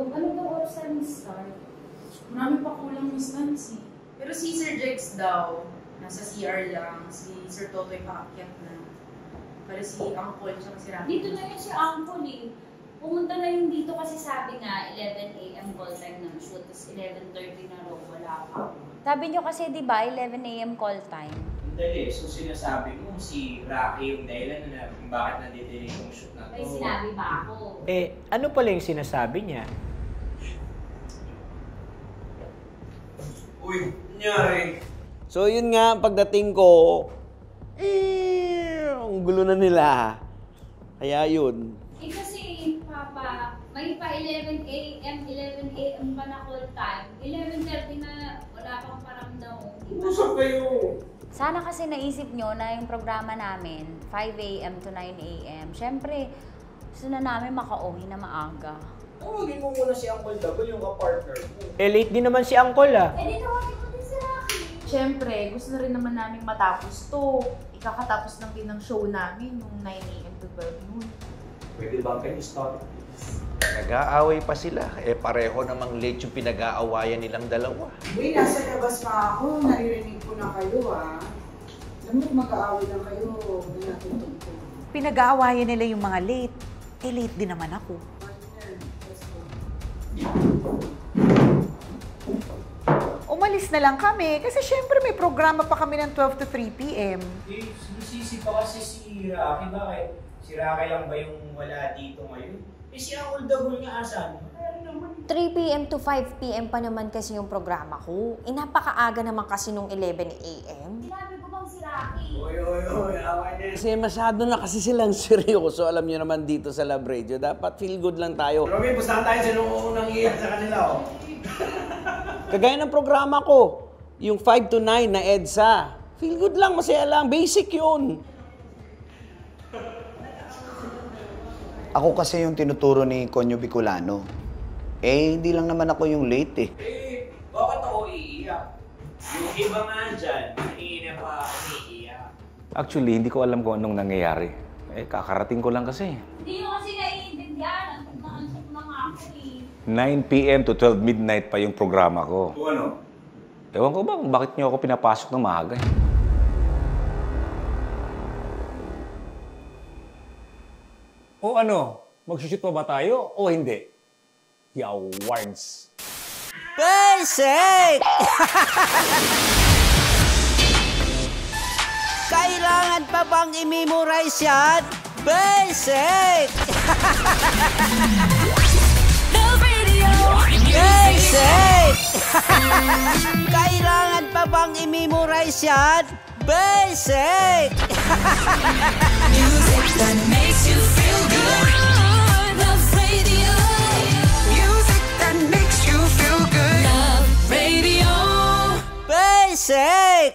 Ano ba oras tayo start? Marami pa kulang Miss Nancy. Pero si Sir Jex daw, nasa CR lang. Si Sir Totoy paakyat na. Pero si Uncle siya si Rami. Dito na yun si Uncle eh. Pumunta na yung dito kasi sabi nga 11 AM call time ng shoot. Tapos 11:30 na raw, wala pa. Sabi nyo kasi di ba 11 AM call time? Dali, so sinasabi mo si Rocky yung dahilan na kung bakit nadidelay yung shoot na to. May sinabi ba ako? Eh, ano pala yung sinasabi niya? Uy, nangyari. So yun nga, pagdating ko, ang gulo na nila. Kaya yun. Eh kasi, Papa, may pa 11 AM pa na call time. 11:30 na wala pang paramdam. Usap kayo. Sana kasi naisip nyo na yung programa namin, 5 AM to 9 AM. Siyempre, gusto na namin makauwi na maaga. Tawagin mo muna si Uncle Double, yung ka-partner mo. Eh, late din naman si Uncle ah. Eh di tawagin mo din si Rocky. Siyempre, gusto na rin naman namin matapos to. Ikakatapos lang din ng show namin yung 9 AM to 12 noon. Pwede ba kayo start? Nag-aaway pa sila. Eh pareho namang late yung pinag-aawayan nilang dalawa. Uy, nasa labas pa ako. Naririnig ko na kayo, Alam mo, mag-aaway lang kayo. Hindi natin tungkol. Pinag-aawayan nila yung mga late. Eh, late din naman ako. Umalis na lang kami kasi syempre may programa pa kami ng 12 to 3 PM. Eh, sinisisi pa kasi si Rocky. Bakit? Si Rocky lang ba yung wala dito ngayon? Eh, si Uncle Double nga asan? 3 PM to 5 PM pa naman kasi yung programa ko. Eh, napakaaga naman kasi nung 11 AM. Sinabi ko bang si Rocky? Oy, away na. Kasi masyado na kasi silang seryoso. Alam niyo naman dito sa Love Radio. Dapat feel good lang tayo. Robby, pustahan tayo sa nung unang iyak sa kanila, Kagaya ng programa ko, yung 5 to 9 na EDSA. Feel good lang, masaya lang. Basic yun. Ako kasi yung tinuturo ni Konyo Bicolano. Eh, hindi lang naman ako yung late eh. Eh, bakit ako iiyak? Yung iba nga dyan, kanina pa umiiyak. Actually, hindi ko alam kung anong nangyayari. Eh, kakarating ko lang kasi. Hindi mo kasi naiintindihan. Antok na nga ako eh. 9 PM to 12 midnight pa yung programa ko. O ano? Ewan ko ba kung bakit niyo ako pinapasok ng maaga eh. O ano? Magsushoot pa ba tayo o hindi? The awards. Basic! Kailangan pa bang i-memorize yan? Basic! Basic! Kailangan pa bang i-memorize yan? Basic! Music that makes you feel good. Love Radio. Music that makes you feel good. Love Radio. Basic!